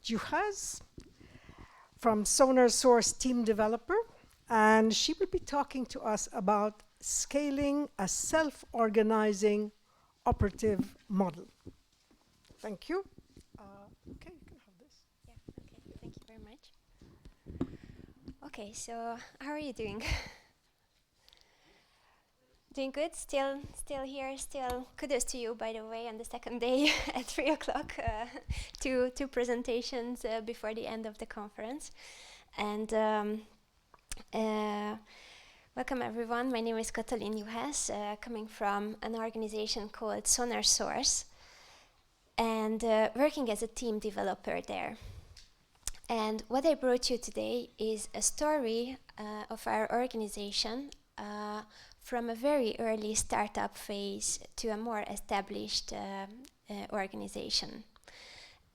Juhasz from SonarSource team developer, and she will be talking to us about scaling a self-organizing operative model. Thank you. Okay, you can have this. Yeah, okay, thank you very much. Okay, so how are you doing? Doing good? Still here, still kudos to you, by the way, on the second day at 3 o'clock, two presentations before the end of the conference. And welcome everyone, my name is Katalin Juhasz, coming from an organization called SonarSource, and working as a team developer there. And what I brought you today is a story of our organization from a very early startup phase to a more established organization.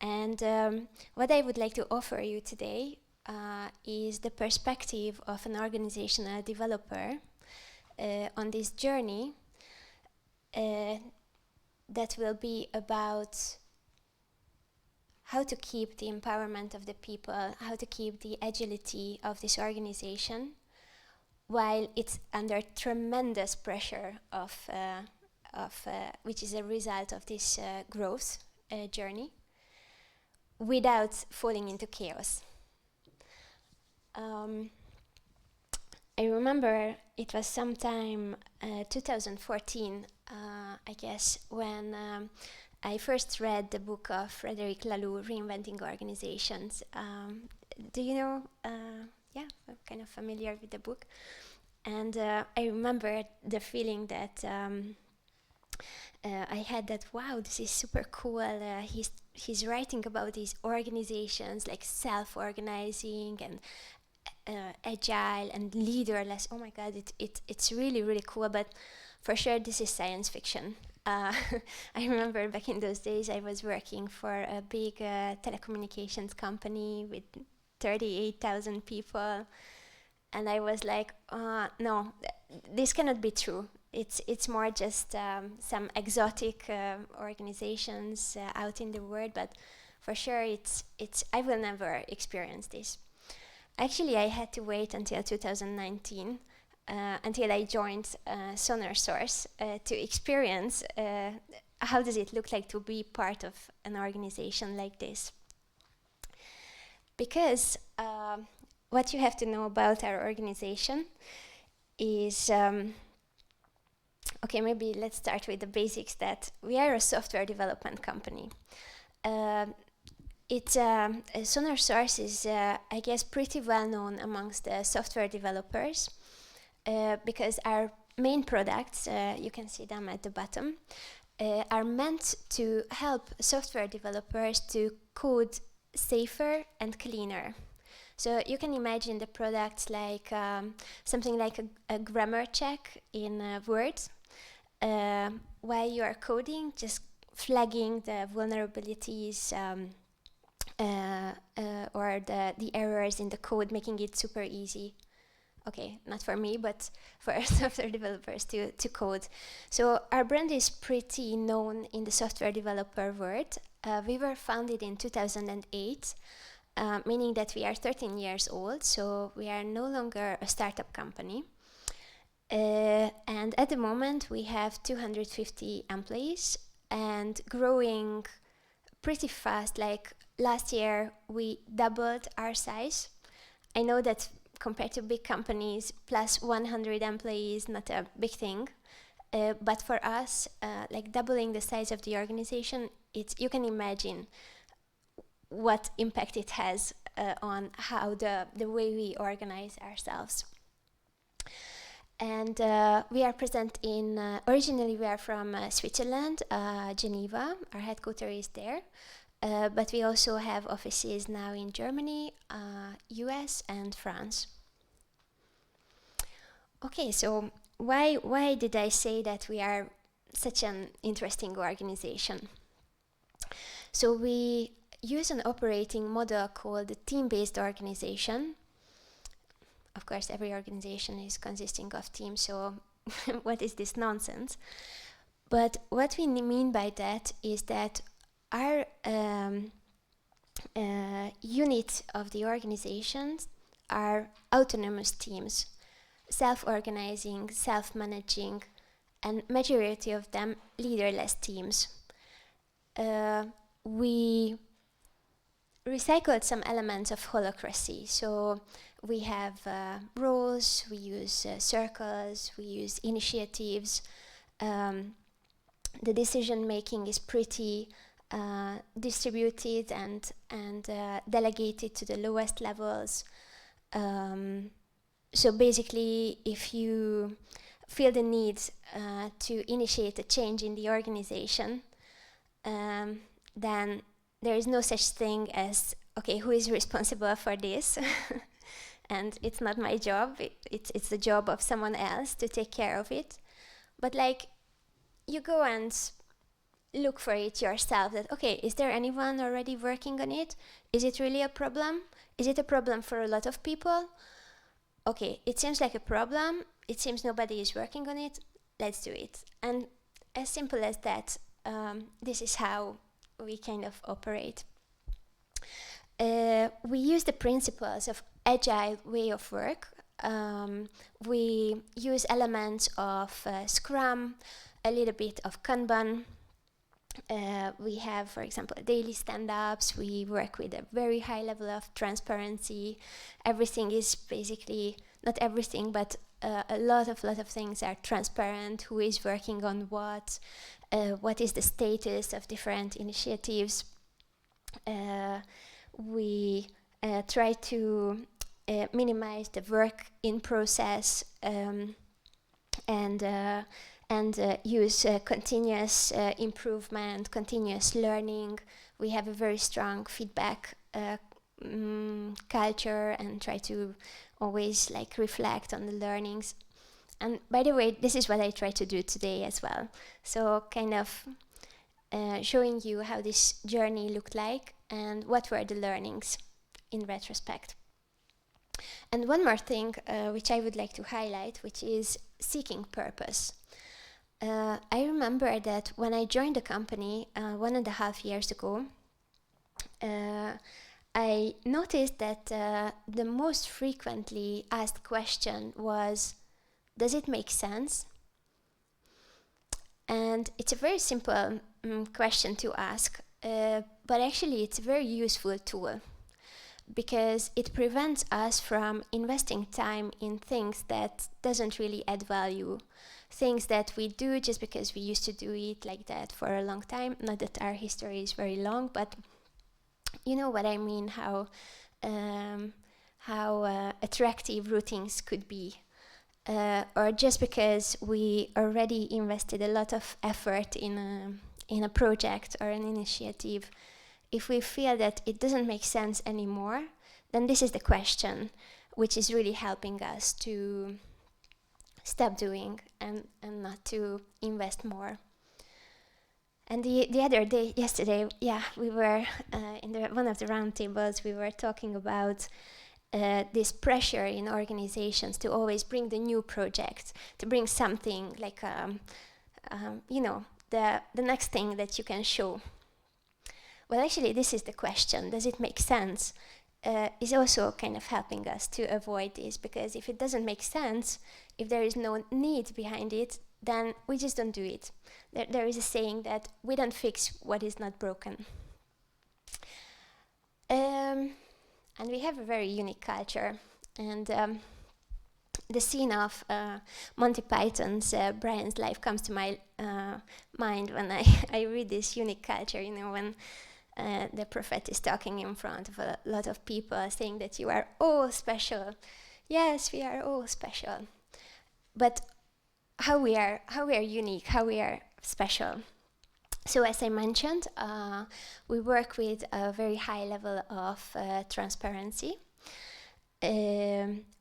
And what I would like to offer you today is the perspective of an organizational developer on this journey that will be about how to keep the empowerment of the people, how to keep the agility of this organization while it's under tremendous pressure of which is a result of this growth journey, without falling into chaos. I remember it was sometime 2014, I guess, when I first read the book of Frederic Laloux, Reinventing Organizations. Do you know? Yeah, I'm kind of familiar with the book. And I remember the feeling that I had that, wow, this is super cool. He's writing about these organizations like self-organizing and agile and leaderless. Oh my God, it's really, really cool. But for sure, this is science fiction. I remember back in those days, I was working for a big telecommunications company with 38,000 people, and I was like, no, this cannot be true. It's more just some exotic organizations out in the world, but for sure it's I will never experience this. Actually, I had to wait until 2019 until I joined SonarSource to experience how does it look like to be part of an organization like this. Because what you have to know about our organization is, okay, maybe let's start with the basics, that we are a software development company. SonarSource is, I guess, pretty well known amongst the software developers because our main products, you can see them at the bottom, are meant to help software developers to code safer and cleaner. So you can imagine the products like something like a grammar check in Word, while you are coding, just flagging the vulnerabilities or the errors in the code, making it super easy. Okay, not for me, but for software developers to code. So our brand is pretty known in the software developer world. We were founded in 2008, meaning that we are 13 years old, so we are no longer a startup company. And at the moment, we have 250 employees and growing pretty fast. Like last year, we doubled our size. I know that compared to big companies, plus 100 employees, not a big thing. But for us, like doubling the size of the organization, you can imagine what impact it has on how the way we organize ourselves. And we are present in, originally we are from Switzerland, Geneva, our headquarters is there. But we also have offices now in Germany, US, and France. Okay, so why did I say that we are such an interesting organization? So we use an operating model called the team-based organization. Of course, every organization is consisting of teams, so what is this nonsense? But what we mean by that is that our unit of the organizations are autonomous teams, self-organizing, self-managing, and majority of them leaderless teams. We recycled some elements of holacracy. So we have roles, we use circles, we use initiatives. The decision making is pretty distributed and delegated to the lowest levels. So basically, if you feel the need to initiate a change in the organization, then there is no such thing as, okay, who is responsible for this? And it's not my job, it's the job of someone else to take care of it. But like, you go and look for it yourself, that, okay, is there anyone already working on it? Is it really a problem? Is it a problem for a lot of people? Okay, it seems like a problem, it seems nobody is working on it, let's do it. And as simple as that, this is how we kind of operate. We use the principles of agile way of work. We use elements of Scrum, a little bit of Kanban. We have, for example, daily stand-ups. We work with a very high level of transparency. Everything is basically, not everything, but a lot of things are transparent. Who is working on what is the status of different initiatives. We try to minimize the work in process and use continuous improvement, continuous learning. We have a very strong feedback culture and try to always like reflect on the learnings. And by the way, this is what I try to do today as well. So kind of showing you how this journey looked like and what were the learnings in retrospect. And one more thing which I would like to highlight, which is seeking purpose. I remember that when I joined the company 1.5 years ago, I noticed that the most frequently asked question was, does it make sense? And it's a very simple question to ask, but actually it's a very useful tool because it prevents us from investing time in things that doesn't really add value, things that we do just because we used to do it like that for a long time. Not that our history is very long, but you know what I mean, how attractive routines could be. Or just because we already invested a lot of effort in a project or an initiative, if we feel that it doesn't make sense anymore, then this is the question which is really helping us to stop doing and not to invest more. And the other day, yesterday, we were in one of the roundtables, we were talking about this pressure in organizations to always bring the new project, to bring something like, the next thing that you can show. Well, actually, this is the question. Does it make sense? Is also kind of helping us to avoid this, because if it doesn't make sense, if there is no need behind it, then we just don't do it. There is a saying that we don't fix what is not broken. And we have a very unique culture. And the scene of Monty Python's Brian's Life comes to my mind when I read this unique culture, when the prophet is talking in front of a lot of people saying that you are all special. Yes, we are all special. But how we are unique, how we are special. So as I mentioned, we work with a very high level of transparency.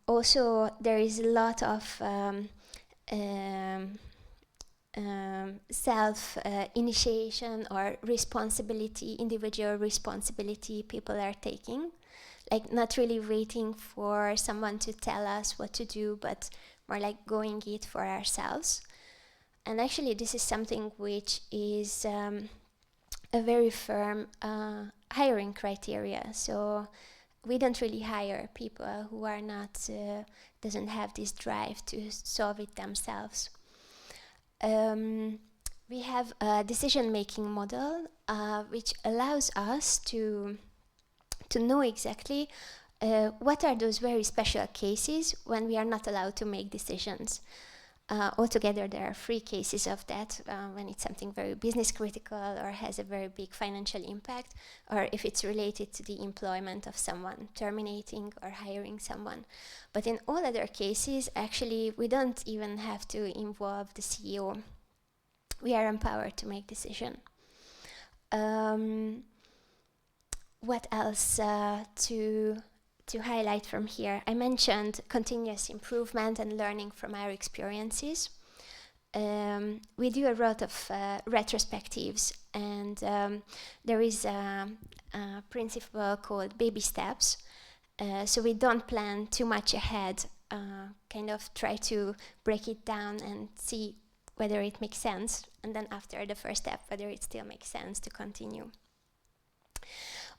Also, there is a lot of self-initiation or responsibility, individual responsibility people are taking. Like not really waiting for someone to tell us what to do, but more like going it for ourselves. And actually this is something which is a very firm hiring criteria. So we don't really hire people who are not, doesn't have this drive to solve it themselves. We have a decision-making model which allows us to know exactly what are those very special cases when we are not allowed to make decisions. Altogether, there are 3 cases of that, when it's something very business critical or has a very big financial impact, or if it's related to the employment of someone, terminating or hiring someone. But in all other cases, actually, we don't even have to involve the CEO. We are empowered to make decision. What else to highlight from here? I mentioned continuous improvement and learning from our experiences. We do a lot of retrospectives, and there is a principle called baby steps. So we don't plan too much ahead, kind of try to break it down and see whether it makes sense, and then after the first step, whether it still makes sense to continue.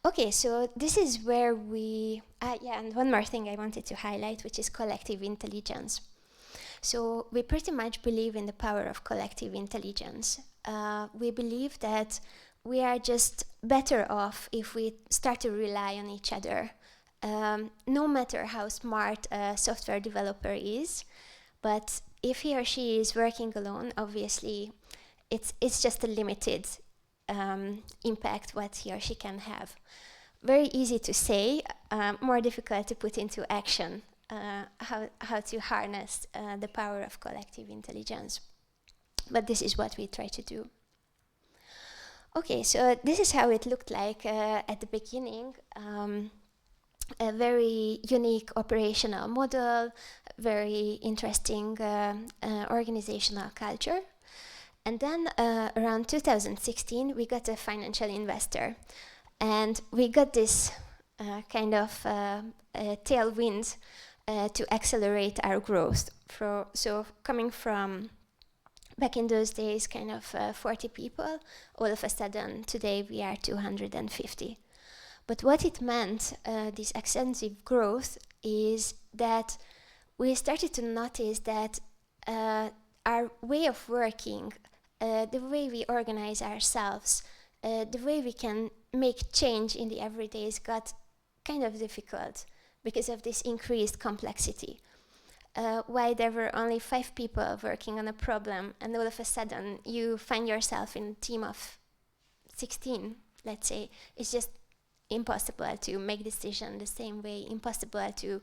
Okay, so this is where we, and one more thing I wanted to highlight, which is collective intelligence. So we pretty much believe in the power of collective intelligence. We believe that we are just better off if we start to rely on each other. No matter how smart a software developer is, but if he or she is working alone, obviously it's just a limited impact what he or she can have. Very easy to say, more difficult to put into action, how to harness the power of collective intelligence. But this is what we try to do. Okay, so this is how it looked like at the beginning. A very unique operational model, very interesting organizational culture. And then around 2016, we got a financial investor. And we got this kind of tailwind to accelerate our growth. So coming from, back in those days, kind of 40 people, all of a sudden, today we are 250. But what it meant, this extensive growth, is that we started to notice that our way of working, the way we organize ourselves, the way we can make change in the everydays got kind of difficult because of this increased complexity. Why there were only 5 people working on a problem, and all of a sudden you find yourself in a team of 16, let's say, it's just impossible to make decisions the same way, impossible to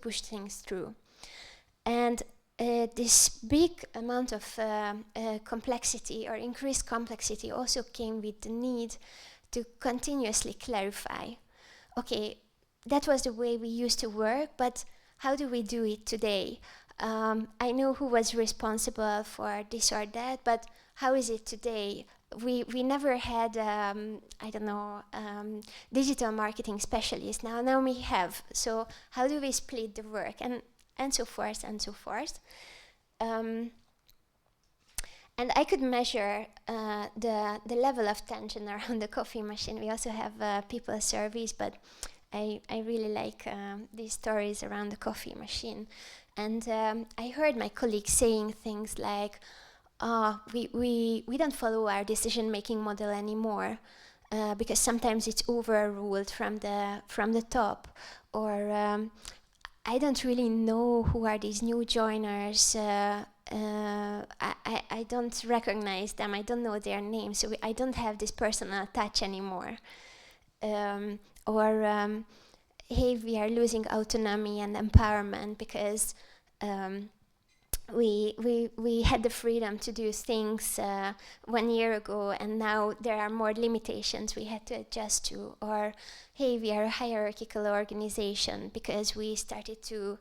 push things through. And this big amount of complexity or increased complexity also came with the need to continuously clarify. Okay, that was the way we used to work, but how do we do it today? I know who was responsible for this or that, but how is it today? We never had, digital marketing specialists. Now we have. So how do we split the work? And so forth and so forth. And I could measure the level of tension around the coffee machine. We also have people service, but I really like these stories around the coffee machine. And I heard my colleagues saying things like, we don't follow our decision-making model anymore because sometimes it's overruled from the top, or I don't really know who are these new joiners. I don't recognize them. I don't know their names, so I don't have this personal touch anymore. Hey, we are losing autonomy and empowerment because we had the freedom to do things 1 year ago, and now there are more limitations we had to adjust to. Or, hey, we are a hierarchical organization because we started to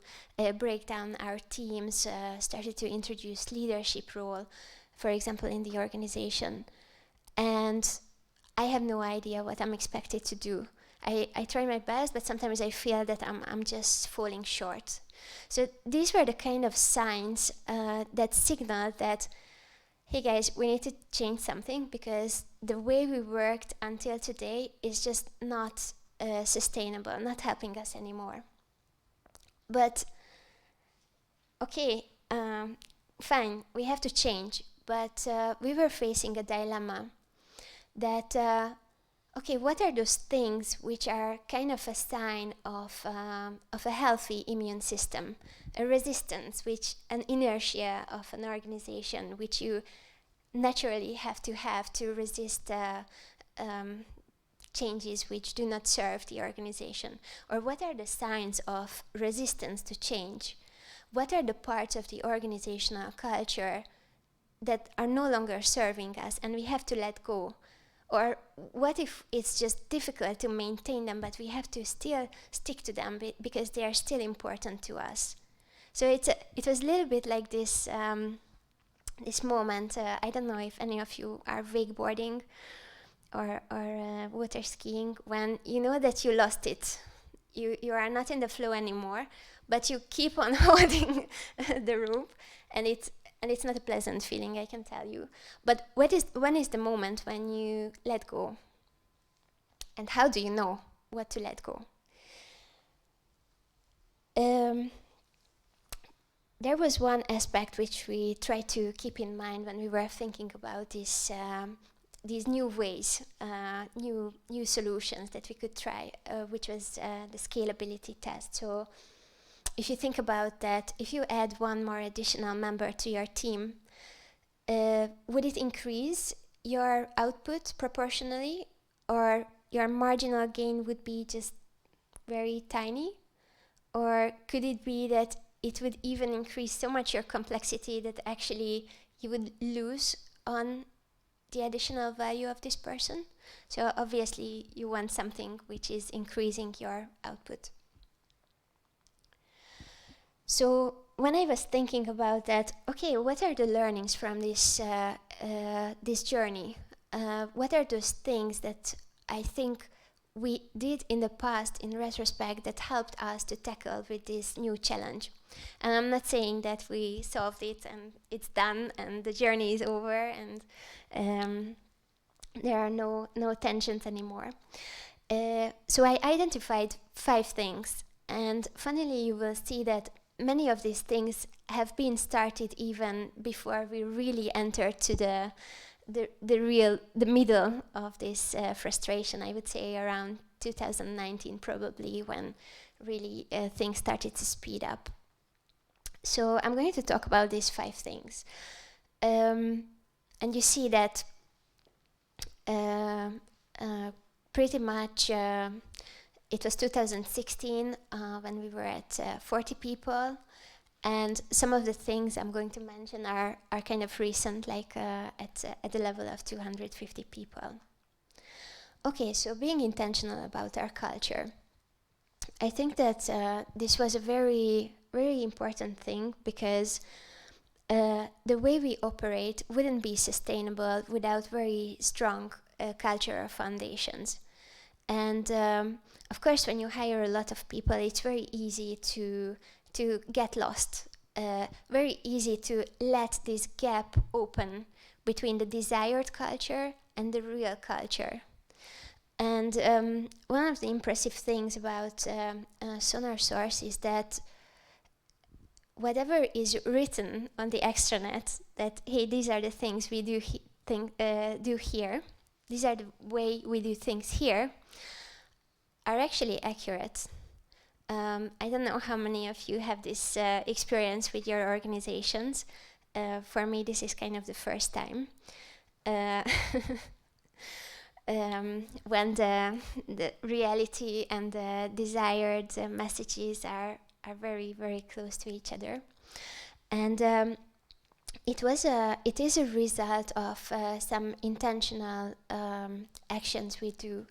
break down our teams, started to introduce leadership role, for example, in the organization. And I have no idea what I'm expected to do. I try my best, but sometimes I feel that I'm just falling short. So these were the kind of signs that signaled that hey guys, we need to change something because the way we worked until today is just not sustainable, not helping us anymore. But okay, fine, we have to change. But we were facing a dilemma that, okay, what are those things which are kind of a sign of a healthy immune system, a resistance, an inertia of an organization, which you naturally have to resist changes which do not serve the organization? Or what are the signs of resistance to change? What are the parts of the organizational culture that are no longer serving us and we have to let go? Or what if it's just difficult to maintain them, but we have to still stick to them because they are still important to us? So it was a little bit like this this moment. I don't know if any of you are wakeboarding or water skiing, when you know that you lost it. You are not in the flow anymore, but you keep on holding the rope, and it's not a pleasant feeling, I can tell you. But when is the moment when you let go? And how do you know what to let go? There was one aspect which we tried to keep in mind when we were thinking about these new ways, new solutions that we could try, which was the scalability test. So if you think about that, if you add one more additional member to your team, would it increase your output proportionally, or your marginal gain would be just very tiny? Or could it be that it would even increase so much your complexity that actually you would lose on the additional value of this person? So obviously you want something which is increasing your output. So when I was thinking about that, okay, what are the learnings from this this journey? What are those things that I think we did in the past, in retrospect, that helped us to tackle with this new challenge? And I'm not saying that we solved it and it's done and the journey is over and there are no tensions anymore. So I identified 5 things, and funnily you will see that many of these things have been started even before we really entered to the middle of this frustration. I would say around 2019 probably, when really things started to speed up. So I'm going to talk about these 5 things. And you see that pretty much it was 2016 when we were at 40 people. And some of the things I'm going to mention are kind of recent, like at the level of 250 people. Okay, so being intentional about our culture. I think that this was a very, very important thing, because the way we operate wouldn't be sustainable without very strong cultural foundations. And of course, when you hire a lot of people, it's very easy to get lost, very easy to let this gap open between the desired culture and the real culture. And one of the impressive things about SonarSource is that whatever is written on the extranet, that hey, these are the things we do here, these are the way we do things here, are actually accurate. I don't know how many of you have this experience with your organizations. For me, this is kind of the first time. When the reality and the desired messages are very, very close to each other. And it is a result of some intentional actions we do.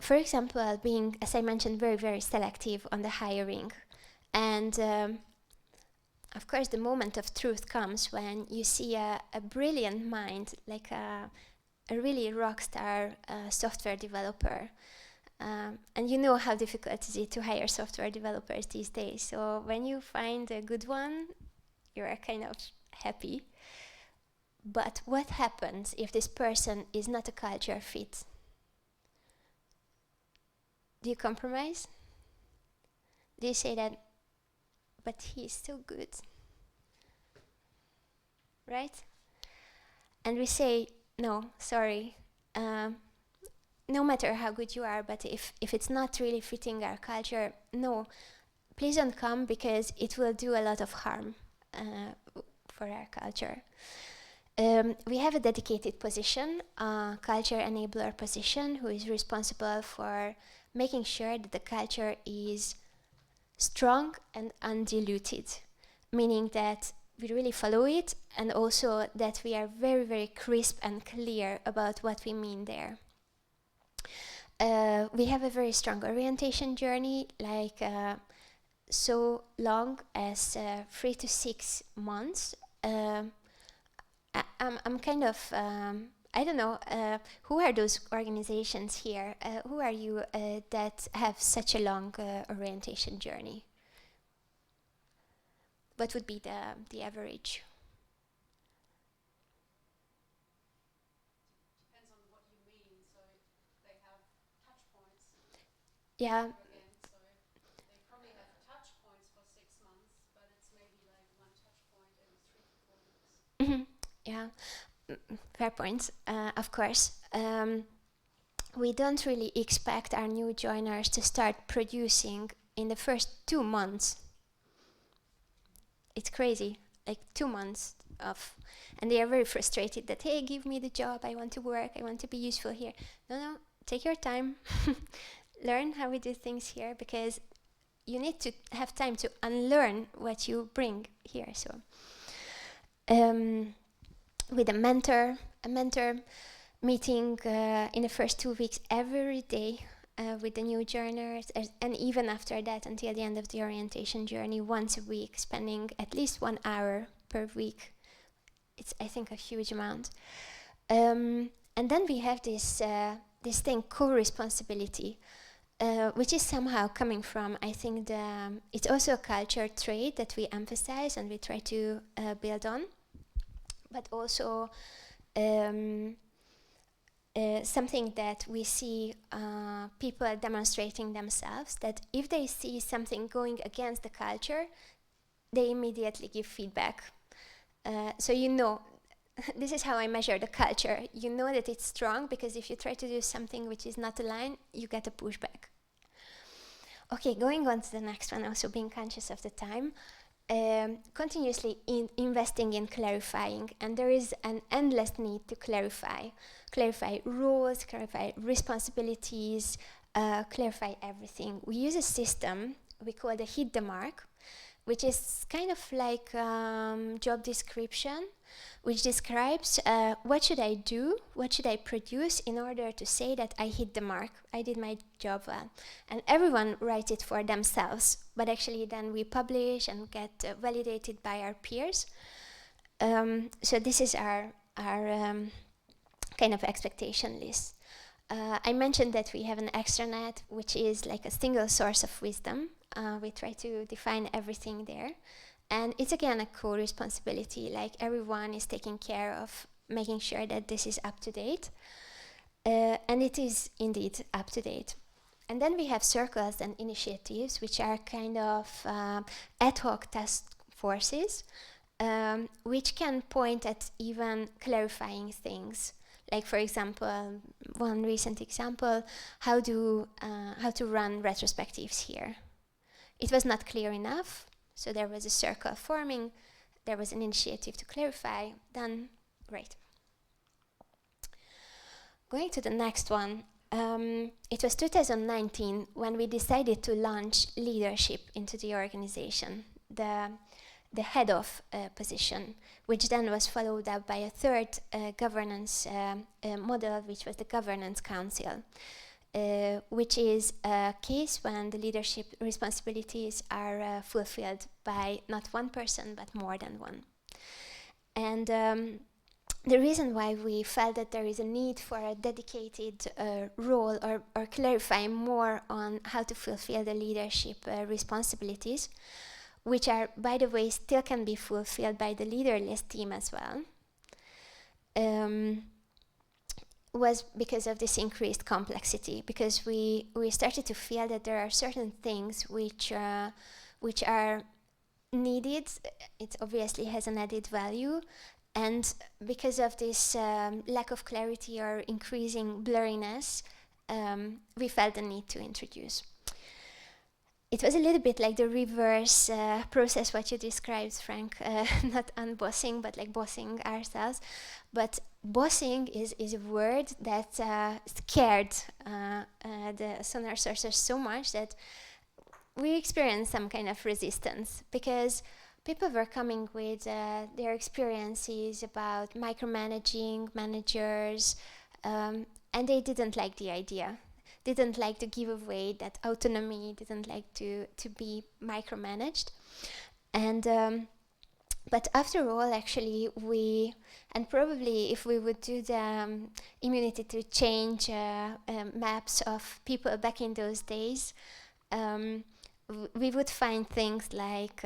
For example, being, as I mentioned, very, very selective on the hiring. And of course, the moment of truth comes when you see a brilliant mind, like a really rock star software developer. And you know how difficult it is to hire software developers these days. So when you find a good one, you're kind of happy. But what happens if this person is not a culture fit? Do you compromise? Do you say that, but he's so good, right? And we say, no, sorry, no matter how good you are, but if it's not really fitting our culture, no, please don't come, because it will do a lot of harm for our culture. We have a dedicated position, culture enabler position, who is responsible for making sure that the culture is strong and undiluted, meaning that we really follow it, and also that we are very, very crisp and clear about what we mean there. We have a very strong orientation journey, like so long as 3 to 6 months. I'm kind of, I don't know, who are those organizations here? Who are you that have such a long orientation journey? What would be the average? Depends on what you mean. So they have touch points. Yeah. Again, so they probably have touch points for 6 months, but it's maybe like one touch point every 3 to 4 weeks. Mm-hmm. Yeah. Fair points, of course. We don't really expect our new joiners to start producing in the first 2 months. It's crazy, like 2 months of, and they are very frustrated that, hey, give me the job, I want to work, I want to be useful here. No, take your time, learn how we do things here, because you need to have time to unlearn what you bring here. So, with a mentor meeting in the first 2 weeks every day with the new joiners, and even after that until the end of the orientation journey, once a week, spending at least 1 hour per week. It's, I think, a huge amount. And then we have this thing, co-responsibility, which is somehow coming from, I think, it's also a culture trait that we emphasize and we try to build on, but also something that we see people demonstrating themselves, that if they see something going against the culture, they immediately give feedback. So you know, this is how I measure the culture. You know that it's strong, because if you try to do something which is not aligned, you get a pushback. Okay, going on to the next one, also being conscious of the time. Continuously investing in clarifying, and there is an endless need to clarify roles, clarify responsibilities, clarify everything. We use a system we call the hit the mark, which is kind of like job description, which describes what should I do, what should I produce in order to say that I hit the mark, I did my job well. And everyone writes it for themselves, but actually then we publish and get validated by our peers. So this is our kind of expectation list. I mentioned that we have an extranet, which is like a single source of wisdom. We try to define everything there. And it's again a co-responsibility, like everyone is taking care of making sure that this is up to date. And it is indeed up to date. And then we have circles and initiatives, which are kind of ad hoc task forces, which can point at even clarifying things. Like, for example, one recent example, how to run retrospectives here. It was not clear enough, so there was a circle forming, there was an initiative to clarify, done, great. Going to the next one, it was 2019 when we decided to launch leadership into the organization, the head of position, which then was followed up by a third governance model, which was the governance council, which is a case when the leadership responsibilities are fulfilled by not one person, but more than one. And the reason why we felt that there is a need for a dedicated role or clarifying more on how to fulfill the leadership responsibilities, which are, by the way, still can be fulfilled by the leaderless team as well, was because of this increased complexity, because we started to feel that there are certain things which are needed. It obviously has an added value, and because of this lack of clarity or increasing blurriness, we felt the need to introduce. It was a little bit like the reverse process what you described, Frank, not unbossing, but like bossing ourselves. But bossing is a word that scared the SonarSourcers so much that we experienced some kind of resistance, because people were coming with their experiences about micromanaging, managers, and they didn't like the idea. Didn't like to give away that autonomy, didn't like to be micromanaged. And but after all, actually, and probably if we would do the immunity to change maps of people back in those days, we would find things like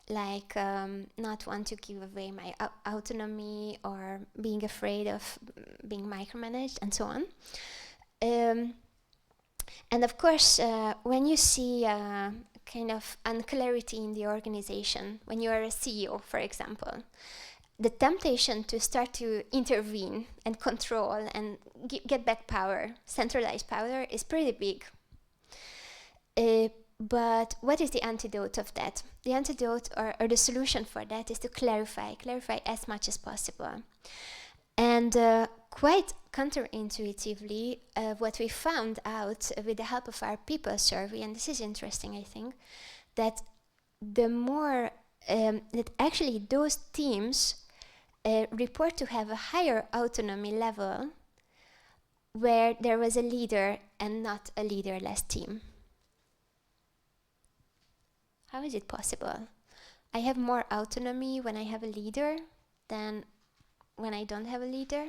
not want to give away my autonomy, or being afraid of being micromanaged, and so on. And of course, when you see kind of unclarity in the organization, when you are a CEO, for example, the temptation to start to intervene and control and get back power, centralized power, is pretty big. But what is the antidote of that? The antidote or the solution for that is to clarify as much as possible. And quite counterintuitively, what we found out with the help of our people survey, and this is interesting, I think, that the more that actually those teams report to have a higher autonomy level where there was a leader and not a leaderless team. How is it possible? I have more autonomy when I have a leader than when I don't have a leader.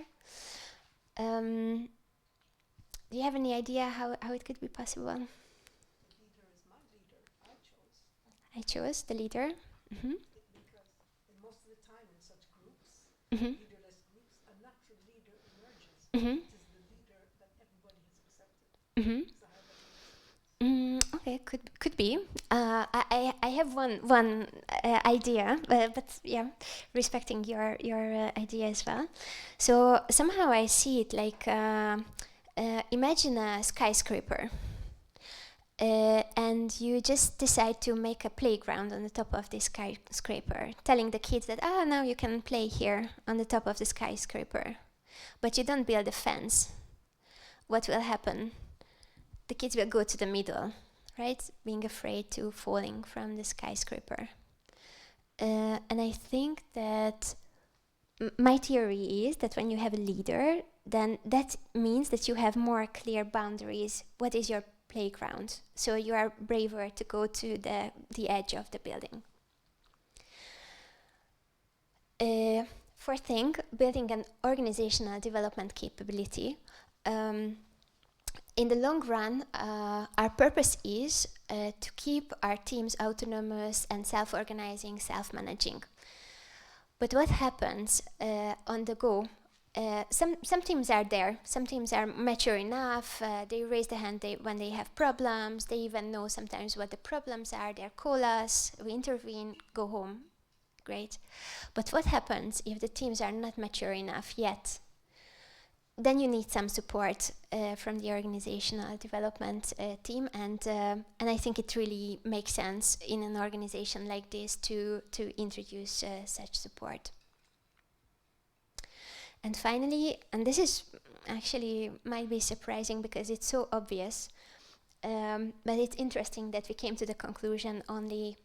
Do you have any idea how it could be possible? The leader is my leader. I chose the leader. Mm-hmm. Because most of the time in such groups, Mm-hmm. leaderless groups, a natural leader emerges. Mm-hmm. It is the leader that everybody has accepted. Mm-hmm. So how that works. Okay, could be. I have one idea, but yeah, respecting your idea as well. So somehow I see it like imagine a skyscraper, and you just decide to make a playground on the top of this skyscraper, telling the kids that now you can play here on the top of the skyscraper, but you don't build a fence. What will happen? The kids will go to the middle, right? Being afraid to falling from the skyscraper. And I think that my theory is that when you have a leader, then that means that you have more clear boundaries. What is your playground? So you are braver to go to the edge of the building. Fourth thing, building an organizational development capability. In the long run, our purpose is to keep our teams autonomous and self-organizing, self-managing. But what happens on the go? Some teams are there. Some teams are mature enough. They raise the hand when they have problems. They even know sometimes what the problems are. They call us, we intervene, go home. Great. But what happens if the teams are not mature enough yet? Then you need some support from the organizational development team, and I think it really makes sense in an organization like this to introduce such support. And finally, and this is actually might be surprising because it's so obvious, but it's interesting that we came to the conclusion only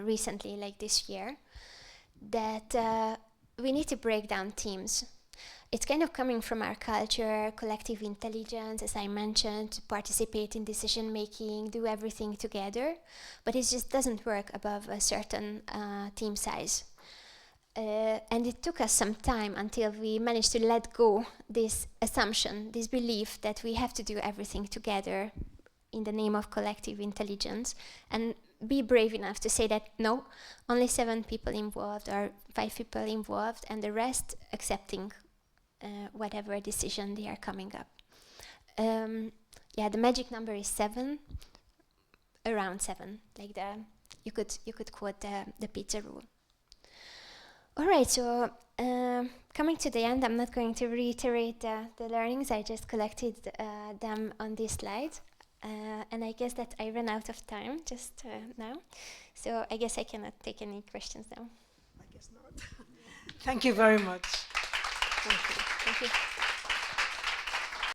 recently, like this year, that we need to break down teams. It's kind of coming from our culture, collective intelligence, as I mentioned, participate in decision making, do everything together, but it just doesn't work above a certain team size. And it took us some time until we managed to let go this assumption, this belief that we have to do everything together in the name of collective intelligence, and be brave enough to say that no, only 7 people involved or 5 people involved, and the rest accepting whatever decision they are coming up. Yeah, the magic number is 7, around 7, like you could quote the pizza rule. All right, so coming to the end, I'm not going to reiterate the learnings. I just collected them on this slide. And I guess that I ran out of time just now. So I guess I cannot take any questions now. I guess not. Thank you very much. Thank you. Thank you.